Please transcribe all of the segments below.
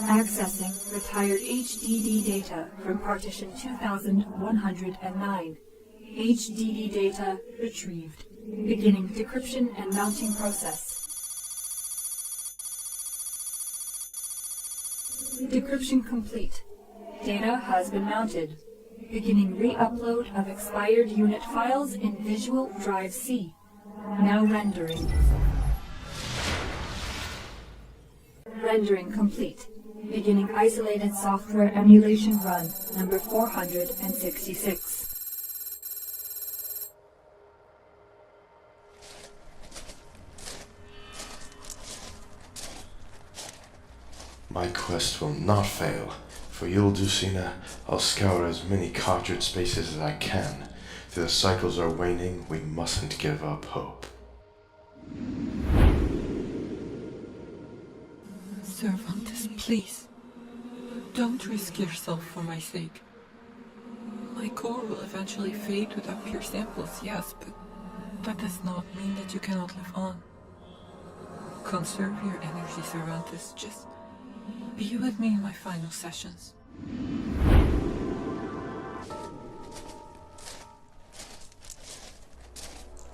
Accessing retired HDD data from partition 2109. HDD data retrieved. Beginning decryption and mounting process. Decryption complete. Data has been mounted. Beginning re-upload of expired unit files in Visual Drive C. Now rendering. Rendering complete. Beginning isolated software emulation run number 466. My quest will not fail. For you, Dulcinea, I'll scour as many cartridge spaces as I can. If the cycles are waning, we mustn't give up hope. Cervantes, please. Don't risk yourself for my sake. My core will eventually fade without pure samples, yes, but that does not mean that you cannot live on. Conserve your energy, Cervantes. Just be with me in my final sessions.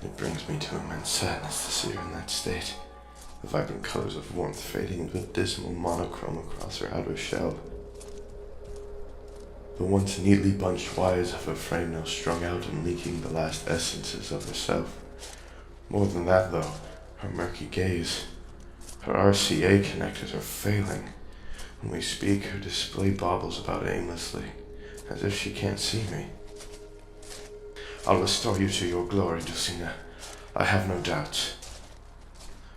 It brings me to immense sadness to see her in that state. The vibrant colors of warmth fading into a dismal monochrome across her outer shell. The once neatly bunched wires of her frame now strung out and leaking the last essences of herself. More than that, though, her murky gaze. Her RCA connectors are failing. When we speak, her display bobbles about aimlessly, as if she can't see me. I'll restore you to your glory, Dulcinea. I have no doubts.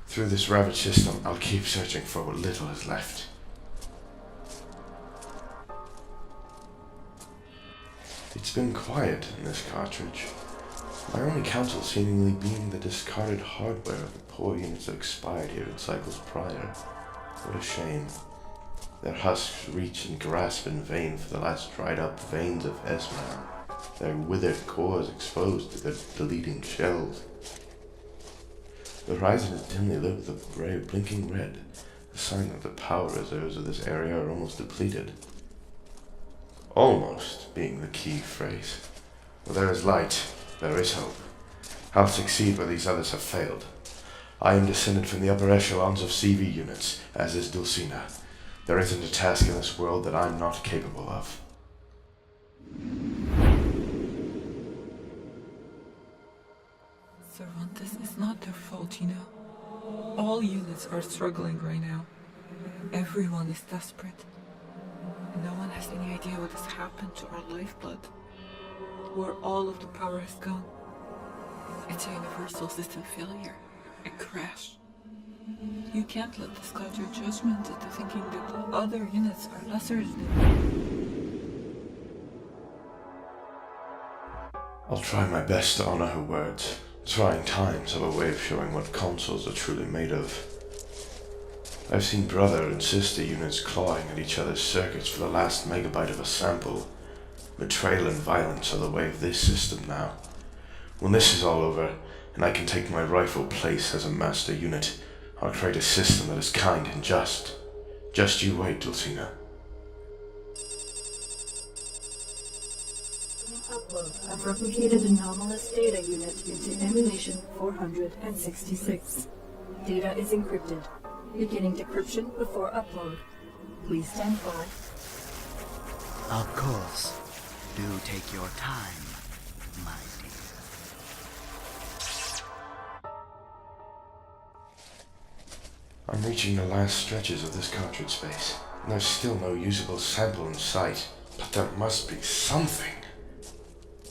Through this ravaged system, I'll keep searching for what little is left. It's been quiet in this cartridge. My only counsel seemingly being the discarded hardware of the poor units that expired here in cycles prior. What a shame. Their husks reach and grasp in vain for the last dried-up veins of Esmer, their withered cores exposed to their deleting shells. The horizon is dimly lit with a brave blinking red, a sign that the power reserves of this area are almost depleted. Almost being the key phrase. Where there is light, there is hope. I'll succeed where these others have failed. I am descended from the upper echelons of CV units, as is Dulcinea. There isn't a task in this world that I'm not capable of. Cervantes, it's not their fault, you know. All units are struggling right now. Everyone is desperate. No one has any idea what has happened to our lifeblood. Where all of the power has gone. It's a universal system failure. A crash. You can't let this cloud your judgment into thinking that other units are lesser than I'll try my best to honor her words. Trying times have a way of showing what consoles are truly made of. I've seen brother and sister units clawing at each other's circuits for the last megabyte of a sample. Betrayal and violence are the way of this system now. When this is all over, and I can take my rightful place as a master unit, I'll create a system that is kind and just. Just you wait, Dulcinea. Upload of replicated anomalous data unit into emulation 466. Data is encrypted. Beginning decryption before upload. Please stand by. Of course. Do take your time, my dear. I'm reaching the last stretches of this cartridge space, and there's still no usable sample in sight. But there must be something.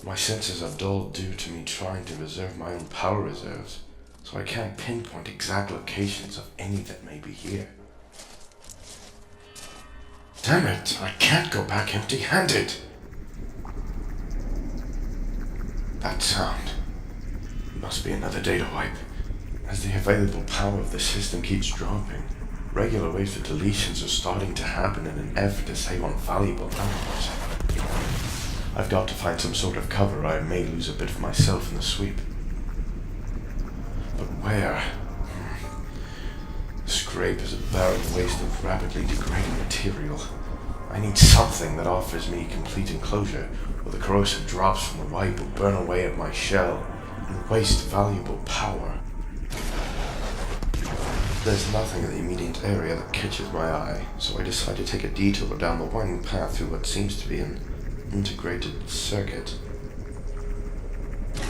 My senses are dulled due to me trying to reserve my own power reserves, so I can't pinpoint exact locations of any that may be here. Damn it, I can't go back empty-handed! That sound. It must be another data wipe. As the available power of the system keeps dropping, regular waves of deletions are starting to happen in an effort to save on valuable numbers. I've got to find some sort of cover or I may lose a bit of myself in the sweep. But where? scrape is a barren waste of rapidly degrading material. I need something that offers me complete enclosure, where the corrosive drops from the wipe will burn away at my shell and waste valuable power. There's nothing in the immediate area that catches my eye, so I decide to take a detour down the winding path through what seems to be an integrated circuit. The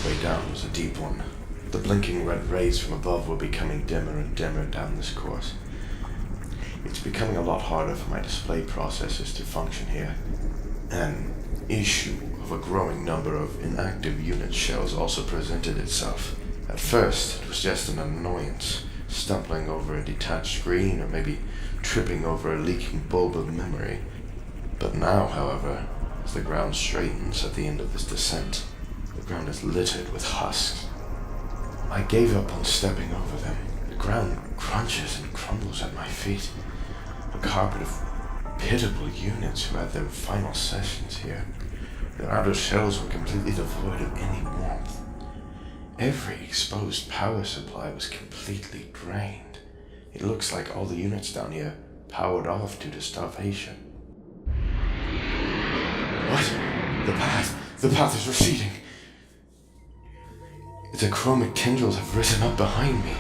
way down was a deep one. The blinking red rays from above were becoming dimmer and dimmer down this course. It's becoming a lot harder for my display processors to function here. An issue of a growing number of inactive unit shells also presented itself. At first, it was just an annoyance, stumbling over a detached screen or maybe tripping over a leaking bulb of memory. But now, however, as the ground straightens at the end of this descent, the ground is littered with husks. I gave up on stepping over them. The ground crunches and crumbles at my feet. A carpet of pitiable units who had their final sessions here. Their outer shells were completely devoid of any warmth. Every exposed power supply was completely drained. It looks like all the units down here powered off due to starvation. What? The path is receding. The chromic tendrils have risen up behind me,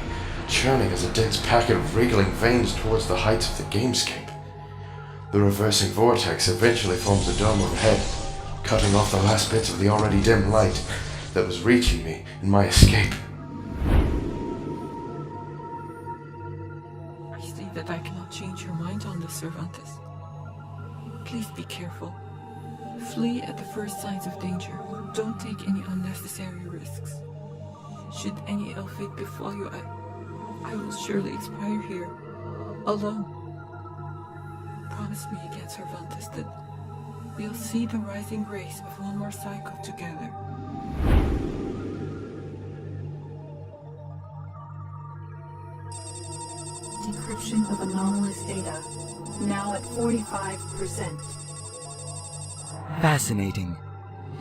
churning as a dense packet of wriggling veins towards the heights of the gamescape. The reversing vortex eventually forms a dome overhead, cutting off the last bits of the already dim light that was reaching me in my escape. I see that I cannot change your mind on this, Cervantes. Please be careful. Flee at the first signs of danger. Don't take any unnecessary risks. Should any ill fate befall you, I will surely expire here, alone. Promise me again, Cervantes, that we'll see the rising rays of one more cycle together. Decryption of anomalous data, now at 45%. Fascinating.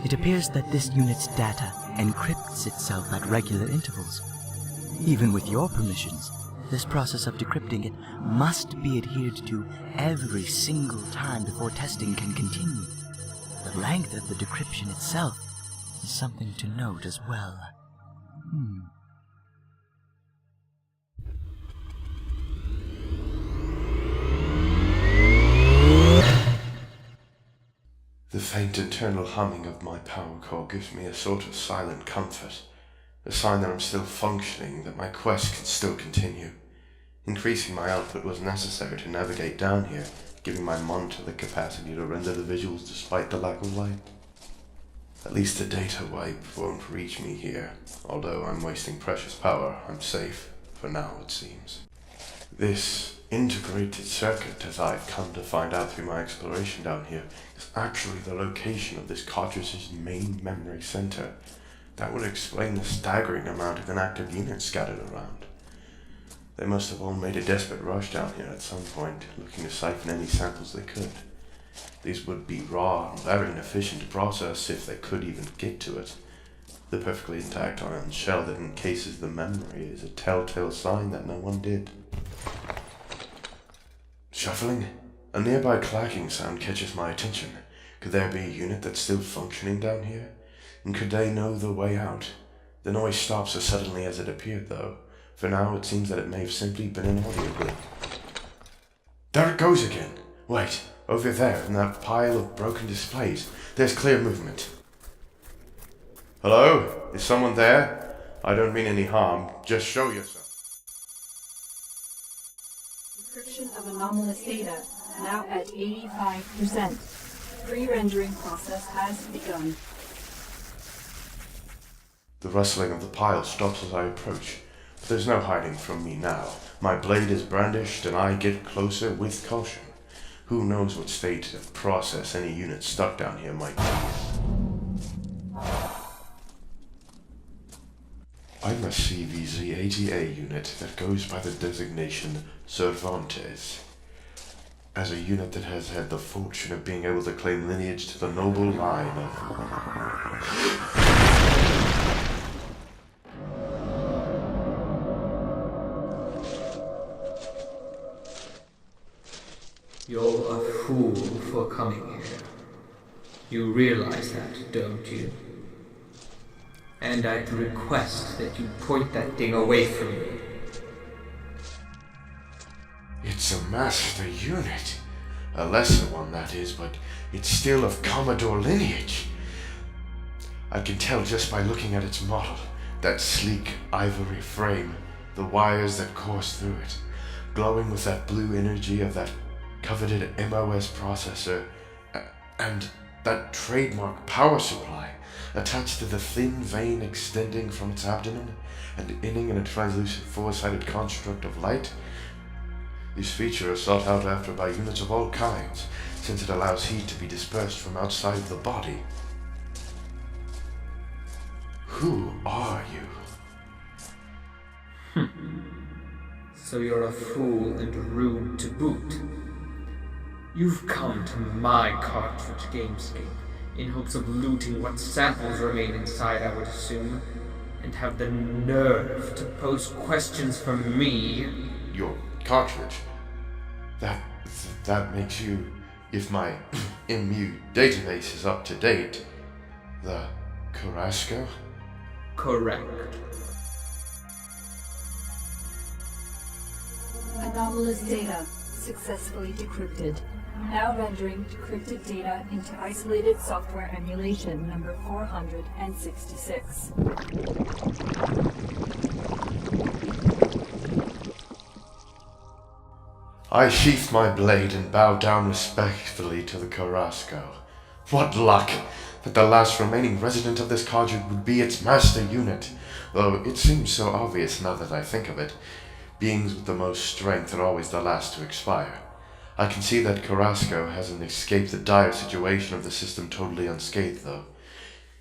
It appears that this unit's data encrypts itself at regular intervals. Even with your permissions, this process of decrypting it must be adhered to every single time before testing can continue. The length of the decryption itself is something to note as well. The faint internal humming of my power core gives me a sort of silent comfort, a sign that I'm still functioning, that my quest can still continue. Increasing my output was necessary to navigate down here, giving my monitor the capacity to render the visuals despite the lack of light. At least the data wipe won't reach me here. Although I'm wasting precious power, I'm safe, for now it seems. This integrated circuit, as I've come to find out through my exploration down here, is actually the location of this cartridge's main memory center. That would explain the staggering amount of inactive units scattered around. They must have all made a desperate rush down here at some point, looking to siphon any samples they could. These would be raw and very inefficient to process if they could even get to it. The perfectly intact iron shell that encases the memory is a telltale sign that no one did. Shuffling? A nearby clacking sound catches my attention. Could there be a unit that's still functioning down here? And could they know the way out? The noise stops as suddenly as it appeared, though. For now, it seems that it may have simply been an audio blip. There it goes again! Wait, over there, in that pile of broken displays, there's clear movement. Hello? Is someone there? I don't mean any harm. Just show yourself. Decryption of anomalous data, now at 85%. Pre-rendering process has begun. The rustling of the pile stops as I approach, but there's no hiding from me now. My blade is brandished and I get closer with caution. Who knows what state of process any unit stuck down here might be. I'm a CVZ-80A unit that goes by the designation Cervantes. As a unit that has had the fortune of being able to claim lineage to the noble line of... You're a fool for coming here. You realize that, don't you? And I'd request that you point that thing away from me. It's a master unit. A lesser one, that is, but it's still of Commodore lineage. I can tell just by looking at its model, that sleek ivory frame, the wires that course through it, glowing with that blue energy of that coveted MOS processor, and that trademark power supply attached to the thin vein extending from its abdomen and ending in a translucent four-sided construct of light. These features are sought out after by units of all kinds, since it allows heat to be dispersed from outside of the body. Who are you? So you're a fool and rude to boot. You've come to my cartridge gamescape in hopes of looting what samples remain inside, I would assume, and have the nerve to pose questions from me. Your cartridge? That makes you, if my MU database is up to date, the Carassco? Correct. Anomalous data successfully decrypted. Now rendering decrypted data into isolated software emulation number 466. I sheath my blade and bow down respectfully to the Carassco. What luck that the last remaining resident of this cartridge would be its master unit, though it seems so obvious now that I think of it. Beings with the most strength are always the last to expire. I can see that Carassco hasn't escaped the dire situation of the system totally unscathed, though.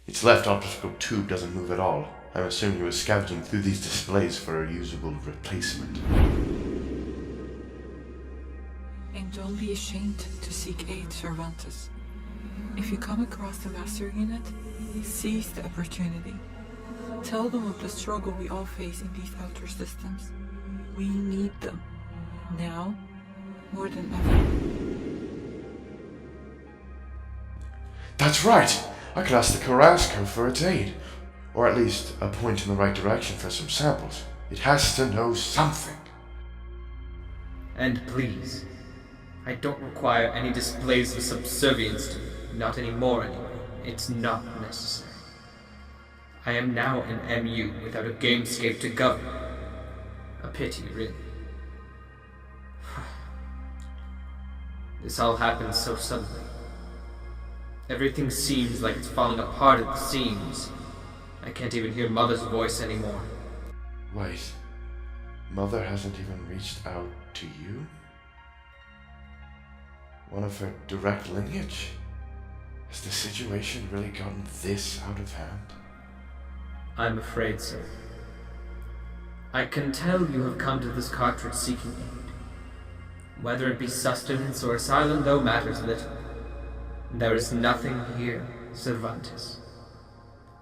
Its left optical tube doesn't move at all. I'm assuming it was scavenging through these displays for a usable replacement. And don't be ashamed to seek aid, Cervantes. If you come across the master unit, seize the opportunity. Tell them of the struggle we all face in these outer systems. We need them. Now, more than ever. That's right! I could ask the Carassco for its aid. Or at least a point in the right direction for some samples. It has to know something. And please, I don't require any displays of subservience to you. Not anymore anyway. It's not necessary. I am now an MU without a gamescape to govern. A pity, really. This all happened so suddenly. Everything seems like it's falling apart at the seams. I can't even hear Mother's voice anymore. Wait. Mother hasn't even reached out to you? One of her direct lineage? Has the situation really gotten this out of hand? I'm afraid so. I can tell you have come to this cartridge seeking aid. Whether it be sustenance or asylum, though, matters little. There is nothing here, Cervantes.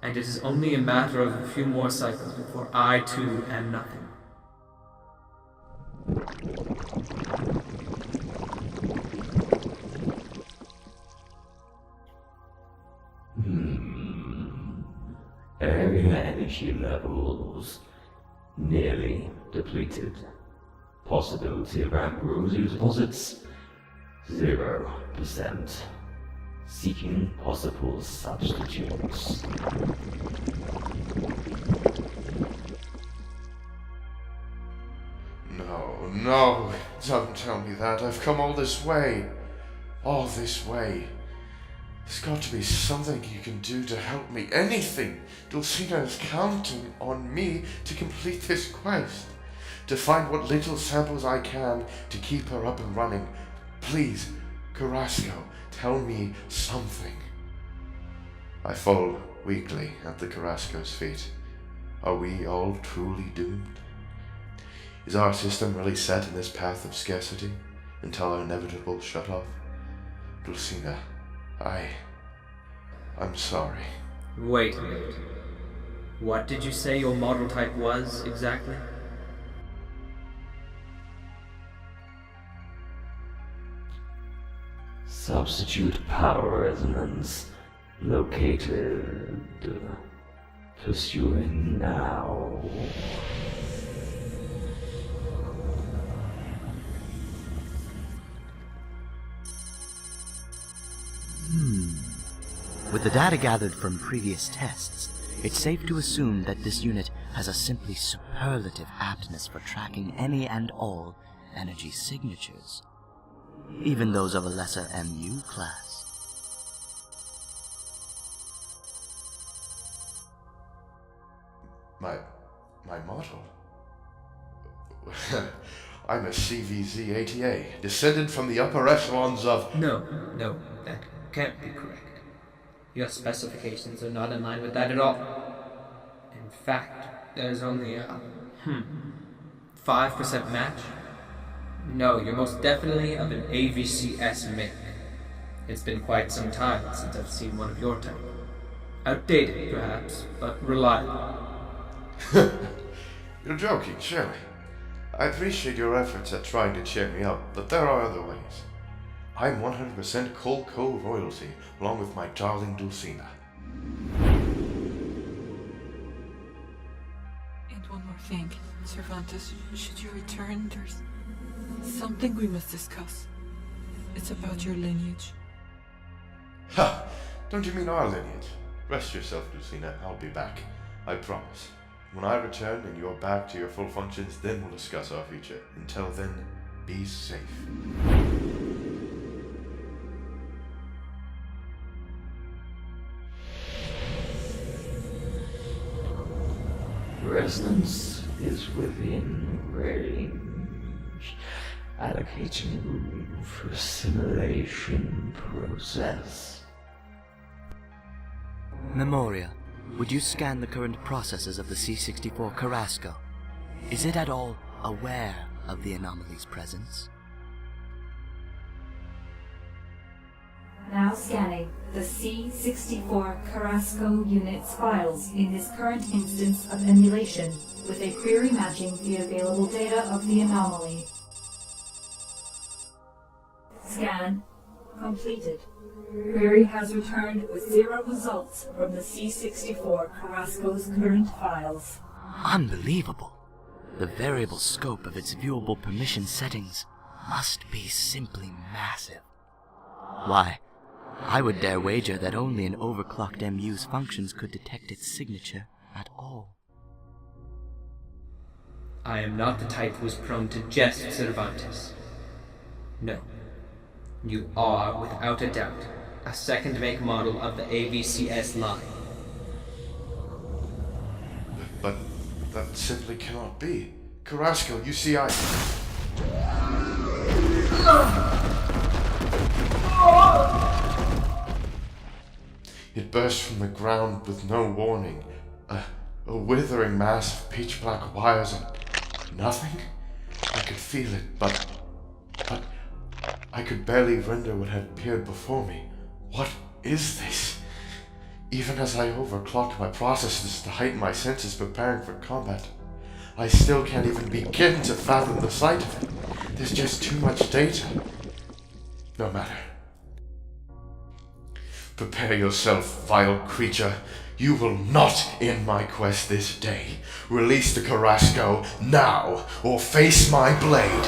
And it is only a matter of a few more cycles before I, too, am nothing. Area energy levels nearly depleted. Possibility of ambrosial deposits 0%. Seeking possible substitutes. No, don't tell me that. I've come all this way. All this way. There's got to be something you can do to help me. Anything. Dulcinea is counting on me to complete this quest. To find what little samples I can to keep her up and running. Please, Carassco, tell me something. I fall weakly at the Carassco's feet. Are we all truly doomed? Is our system really set in this path of scarcity until our inevitable shut-off? Dulcinea, I'm sorry. Wait a minute. What did you say your model type was, exactly? Substitute power resonance located. Pursuing now. With the data gathered from previous tests, it's safe to assume that this unit has a simply superlative aptness for tracking any and all energy signatures, even those of a lesser MU class. My model? I'm a CVZ-80A, descended from the upper echelons of... No, that can't be correct. Your specifications are not in line with that at all. In fact, there's only a 5% match. No, you're most definitely of an AVCS make. It's been quite some time since I've seen one of your type. Outdated, perhaps, but reliable. You're joking, surely. I appreciate your efforts at trying to cheer me up, but there are other ways. I'm 100% Colco royalty, along with my darling Dulcinea. And one more thing, Cervantes, should you return, there's something we must discuss. It's about your lineage. Ha! Don't you mean our lineage? Rest yourself, Dulcinea, I'll be back. I promise. When I return and you're back to your full functions, then we'll discuss our future. Until then, be safe. Resonance is within range, allocating room for simulation process. Memoria, would you scan the current processes of the C64 Carassco? Is it at all aware of the anomaly's presence? Now scanning the C64 Carassco unit's files in this current instance of emulation with a query matching the available data of the anomaly. Scan completed. Query has returned with 0 results from the C64 Carassco's current files. Unbelievable. The variable scope of its viewable permission settings must be simply massive. Why, I would dare wager that only an overclocked MU's functions could detect its signature at all. I am not the type who is prone to jest, Cervantes. No. You are, without a doubt, a second-make model of the AVCS line. But that simply cannot be. Carassco, you see, It burst from the ground with no warning. A withering mass of pitch-black wires and nothing? I could feel it, but I could barely render what had appeared before me. What is this? Even as I overclocked my processes to heighten my senses preparing for combat, I still can't even begin to fathom the sight of it. There's just too much data. No matter. Prepare yourself, vile creature. You will not end my quest this day. Release the Carassco now, or face my blade.